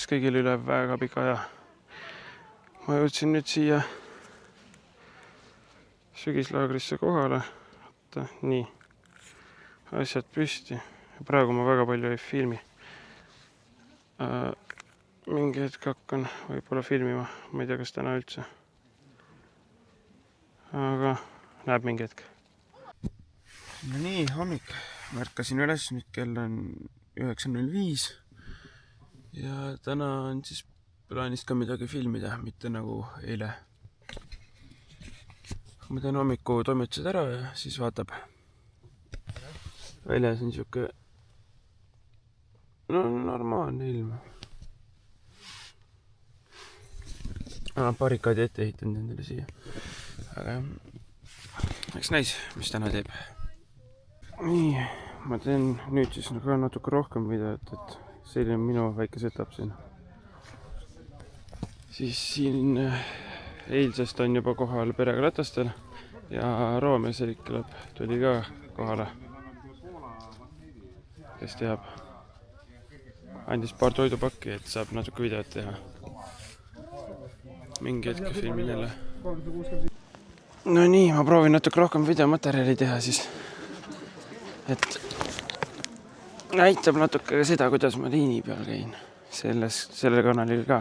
taas kõigil üle väga pika aja. Ma jõudsin nüüd siia sügislaagrisse kohale. Nii, asjad püsti. Praegu ma väga palju ei filmi. Mingi hetk hakkan võib-olla filmima. Ma ei tea, kas täna üldse. Aga näeb mingi hetk. No nii, hommik. Märkasin üles, nüüd kell on 9.05. Ja täna on siis plaanist ka midagi filmida, mitte nagu eile. Ma teen hommiku toimetused ära ja siis vaatab. Väljas on siuke normaalne ilm. Barrikaadi ette ehitanud endale siia. Aga eks näis, mis täna teeb. Nii, ma teen nüüd siis ka natuke rohkem videot, et selline on minu väike setup siin. Siis siin eilsest on juba kohal perega Ratastel ja Roome Seliklab tuli ka kohale. Kes teab, andis paar toidupakki, et saab natuke videot teha. Mingi hetke filmin jälle. No nii, ma proovin natuke rohkem videomaterjali teha siis. Et näitab natuke seda, kuidas ma liini peal käin. Sellel kanalil ka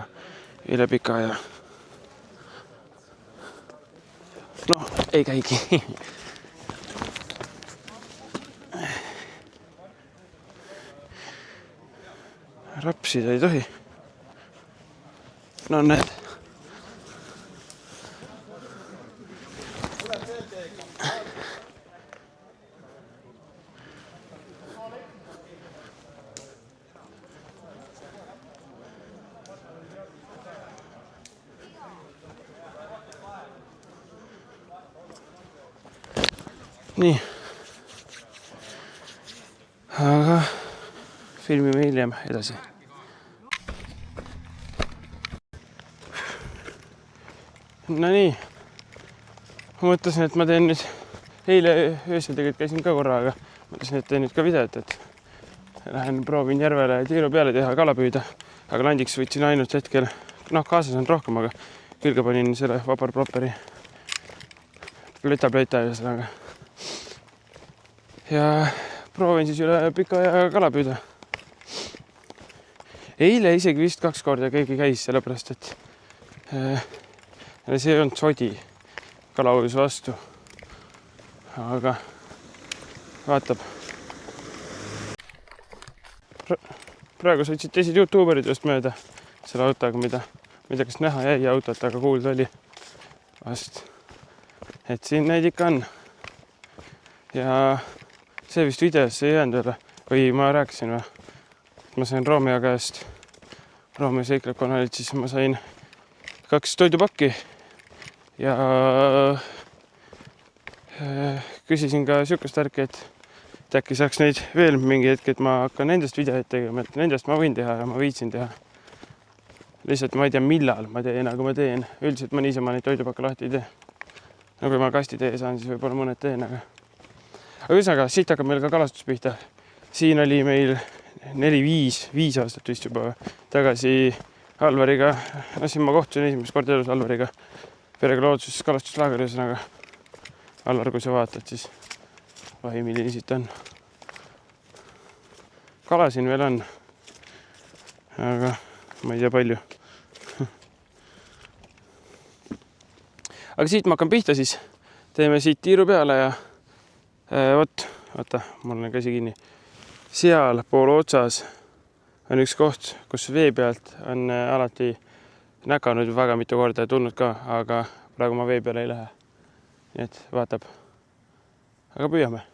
üle pika aja. Noh, ei käigi. Rapsida ei tohi. No näed. Nii. Aga filmime hiljem edasi. No nii. Ma mõtlesin, et ma teen nüüd eile öösel tegelikult käisin ka korra, aga mõtlesin, et teen nüüd ka videot, et lähen proovin järvele tiiru peale teha, kala püüda. Aga landiks võtsin ainult hetkel, kaasas on rohkem, aga külge panin selle Vapor Propperi plöta ühesõnaga. Ja proovin siis üle pika aja kala püüda. Eile isegi vist 2 korda keegi käis, sellepärast et see ei olnud sodi, kala ujus vastu. Aga vaatab. Praegu sõitsid teised YouTuberid just mööda selle autoga, mida kas näha jäi autot, aga kuulda oli vast. Et siin neid ikka on. Ja see vist videosse ei jäänud üle. Või ma rääkisin või? Ma sain Roomea käest, Roomea Seliklab kanalit, siis ma sain 2 toidupakki. Ja küsisin ka sihukest värki, et äkki saaks neid veel mingi hetk, et ma hakkan nendest videoid tegema, et nendest ma võin teha ja ma viitsin teha. Lihtsalt ma ei tea, millal ma teen, aga ma teen. Üldiselt ma niisama neid toidupakke lahti ei tee. No kui ma kasti tee saan, siis võib-olla mõned teen, aga ühesõnaga, siit hakkab meil ka kalastus pihta. Siin oli meil 4-5 aastat vist juba tagasi Alvariga. No siin ma kohtusin esimest korda elus Alvariga. Perega loodsus kalastuslaager ühesõnaga. Alvar, kui sa vaatad, siis vahi, milline siit on. Kala siin veel on. Aga ma ei tea palju. Aga siit ma hakkan pihta siis. Teeme siit tiiru peale ja Oota, mul on käsi kinni. Seal pool otsas on üks koht, kus vee pealt on alati näkanud väga mitu korda ja tulnud ka, aga praegu ma vee peale ei lähe. Nii et vaatab. Aga püüame.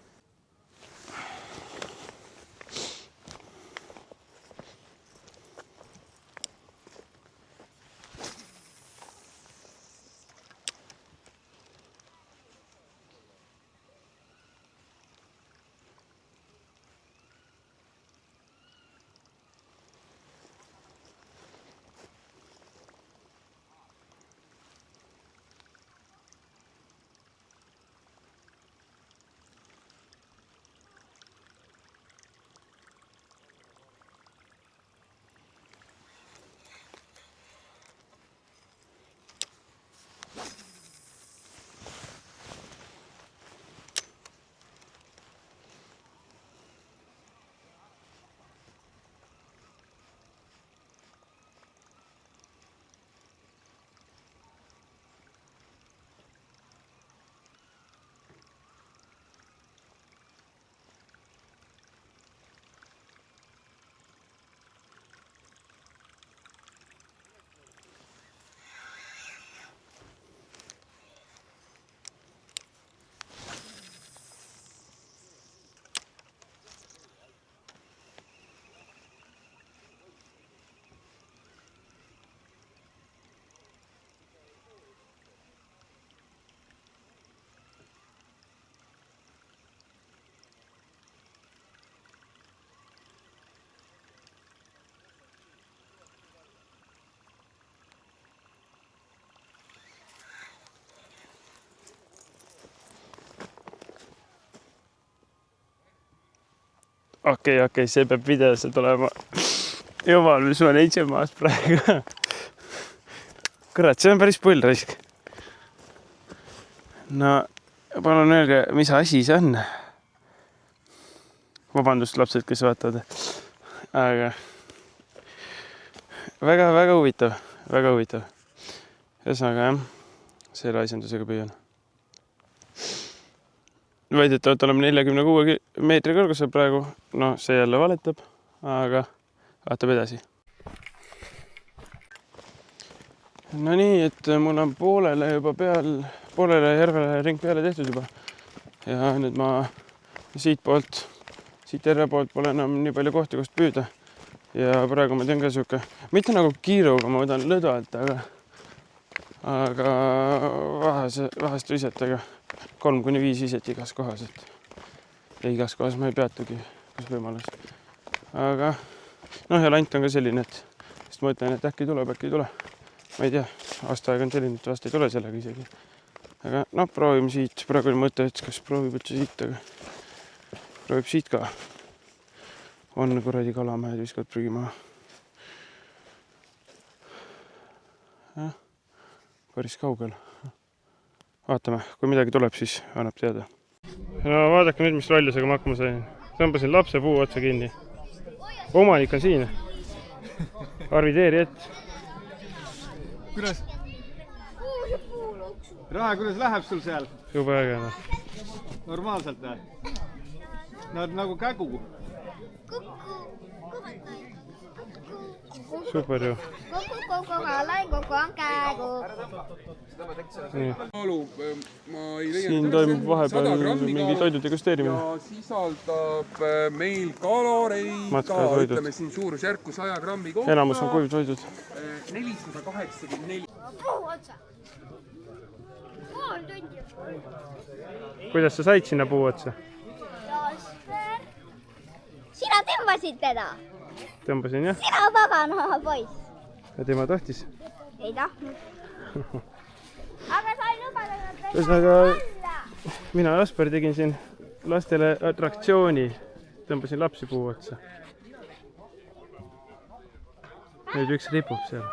okei, see peab videosse tulema. Jumal, mis ma neitsen maast praegu. Kurat, see on päris pull raisk. No, palun öelge, mis asi see on? Vabandust, lapsed, kes vaatavad. Aga väga huvitav, väga huvitav. Ühesõnaga jah, selle asjandusega püüan. Väidetavalt oleme 46 meetri kõrgusel praegu. No, see jälle valetab, aga vaatab edasi. No nii, et mul on poolele järvele ring peale tehtud juba. Ja nüüd ma siit järve poolt pole enam nii palju kohti, kust püüda. Ja praegu ma teen ka siuke, mitte nagu kiiruga, ma võtan lõdu alt, aga vahest visetega 3-5 viset igas kohas, ja igas kohas ma ei peatugi, kus võimalus. Aga noh, ja lant on ka selline, et ma ütlen, et äkki tuleb, äkki ei tule. Ma ei tea, aastaaeg on selline, et vast ei tule sellega isegi. Aga noh, proovime siit, praegu oli mõte, et kas proovib üldse siit, aga proovib siit ka. On kuradi kalamäed viskavad prügi maha. Päris kaugel. Vaatame, kui midagi tuleb, siis annab teada. No vaadake nüüd, mis rallusega ma hakkama sain. Tõmbasin lapse puu otsa kinni. Omanik on siin. Arvideeri ette. Kuidas? Raha, kuidas läheb sul seal? Jube äge. Normaalselt või? Nad nagu kägu. Super ju. Siin toimub vahepeal mingi toidu degusteerimine. Ja sisaldab meil kaloreid ka, ütleme siin suurusjärku 100 grammi kohta. Enamus on kuivtoidud. 484. Kuidas sa said sinna puu otsa? Sina tõmbasid teda? Tõmbasin jah. Sina pagana poiss. Ja tema tahtis. Ei tahtnud. Aga sa ei lubada nad Ühesõnaga, mina ja Asper tegin siin lastele atraktsiooni. Tõmbasin lapsi puu otsa. Nüüd üks ripub seal.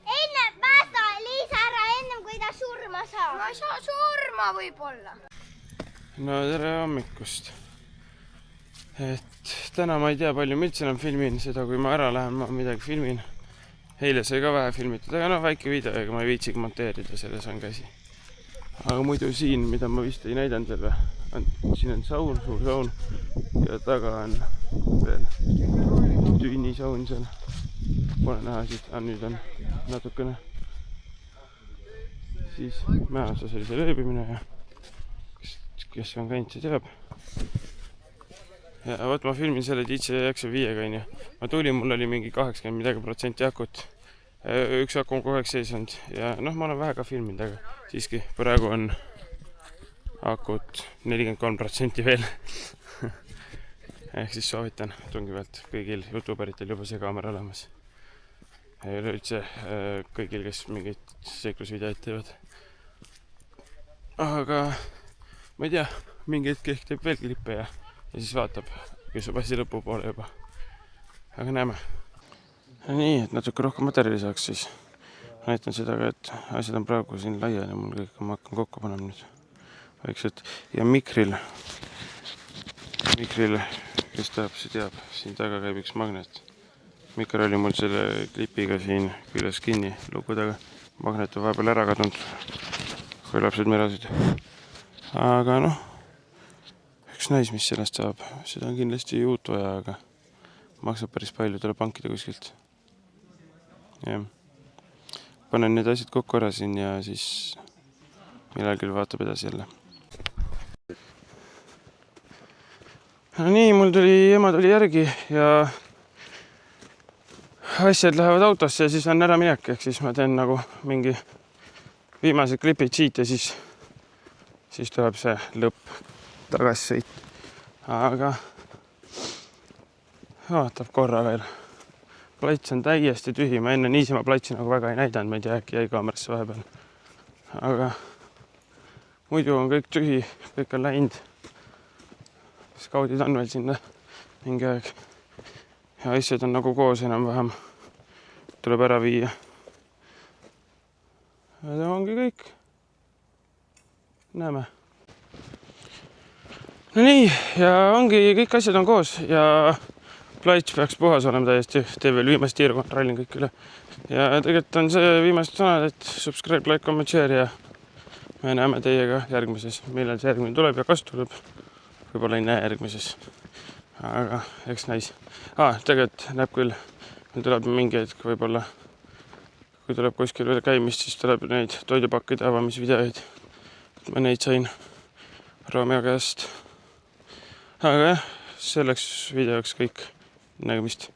Enne päästa Liisa ära ennem, kui ta surma saab. Ma ei saa surma võib-olla. No tere hommikust. Et täna ma ei tea palju, ma üldse enam filmin seda, kui ma ära lähen, ma midagi filmin. Eile sai ka vähe filmitud, aga noh, väike video, ega ma ei viitsigi monteerida, selles on käsi. Aga muidu siin, mida ma vist ei näidanud veel või, siin on saun, suur saun ja taga on veel tüünisaun seal. Pole näha siit, aga nüüd on natukene. Siis mäeosas oli see lööbimine ja kes on käinud, see teab. Ja võt ma filmin selle DJI-Action 5-ga, onju. Ma tulin, mul oli mingi 80% akut. Üks aku on kogu aeg sees olnud ja noh, ma olen vähe ka filminud, aga siiski praegu on akut 43% veel. Ehk siis soovitan tungivalt kõigil YouTuberitel juba see kaamera olemas. Ja üleüldse kõigil, kes mingid seiklusvideoid teevad. Aga ma ei tea, mingi hetk ehk teeb veel klippe ja siis vaatab, kes on passi lõpu poole juba. Aga näeme. Nii, et natuke rohkem materjali saaks siis. Näitan seda ka, et asjad on praegu siin laiali ja mul kõik ma hakkan kokku panema nüüd. Vaikselt. Ja mikril, kes tahab, see teab, siin taga käib üks magnet. Mikro oli mul selle klipiga siin küljes kinni luku taga. Magnet on vahepeal ära kadunud, kui lapsed merasid. Aga noh, üks näis, mis sellest saab. Seda on kindlasti juutu vaja, aga maksab päris palju, tuleb hankida kuskilt. Ja. Panen need asjad kokku ära siin ja siis millalgi vaatab edasi jälle. No nii, ema tuli järgi ja asjad lähevad autosse ja siis on ära minek, ehk siis ma teen nagu mingi viimased klipid siit ja siis tuleb see lõpp tagasi sõit. Aga vaatab korra veel. Plats on täiesti tühi, ma enne niisama platsi nagu väga ei näidanud, ma ei tea, äkki jäi kaamerasse vahepeal. Aga muidu on kõik tühi, kõik on läinud. skaudid on veel sinna mingi aeg. Ja asjad on nagu koos enam-vähem. Tuleb ära viia. Ja see ongi kõik. Näeme. No nii, ja ongi, kõik asjad on koos ja plats peaks puhas olema täiesti. Tee veel viimast tiiru, kontrollin kõik üle. Ja tegelikult on see viimased sõnad, et subscribe, like, comment, share ja me näeme teiega järgmises. Millal see järgmine tuleb ja kas tuleb. Võib-olla ei näe järgmises. Aga eks näis. Tegelikult näeb küll. Meil tuleb mingi hetk võib-olla. Kui tuleb kuskil veel käimist, siis tuleb neid toidupakkide avamisvideoid. Ma neid sain Romeo käest. Aga jah, selleks videoks kõik. Nägemist.